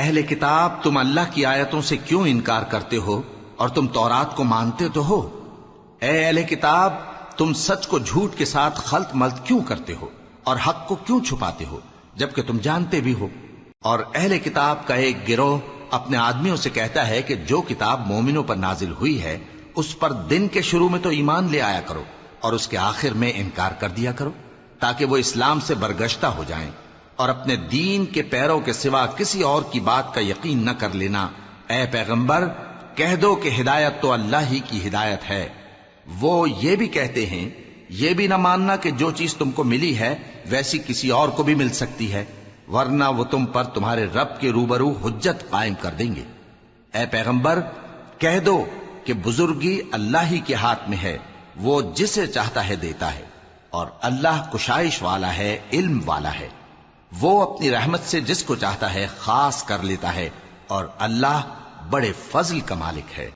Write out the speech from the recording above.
اہل کتاب تم اللہ کی آیتوں سے کیوں انکار کرتے ہو اور تم تورات کو مانتے تو ہو؟ اے اہل کتاب تم سچ کو جھوٹ کے ساتھ خلط ملط کیوں کرتے ہو اور حق کو کیوں چھپاتے ہو جبکہ تم جانتے بھی ہو؟ اور اہل کتاب کا ایک گروہ اپنے آدمیوں سے کہتا ہے کہ جو کتاب مومنوں پر نازل ہوئی ہے اس پر دن کے شروع میں تو ایمان لے آیا کرو اور اس کے آخر میں انکار کر دیا کرو تاکہ وہ اسلام سے برگشتہ ہو جائیں اور اپنے دین کے پیروں کے سوا کسی اور کی بات کا یقین نہ کر لینا۔ اے پیغمبر کہہ دو کہ ہدایت تو اللہ ہی کی ہدایت ہے۔ وہ یہ بھی کہتے ہیں یہ بھی نہ ماننا کہ جو چیز تم کو ملی ہے ویسی کسی اور کو بھی مل سکتی ہے، ورنہ وہ تم پر تمہارے رب کے روبرو حجت قائم کر دیں گے۔ اے پیغمبر کہہ دو کہ بزرگی اللہ ہی کے ہاتھ میں ہے، وہ جسے چاہتا ہے دیتا ہے، اور اللہ کشائش والا ہے، علم والا ہے۔ وہ اپنی رحمت سے جس کو چاہتا ہے خاص کر لیتا ہے، اور اللہ بڑے فضل کا مالک ہے۔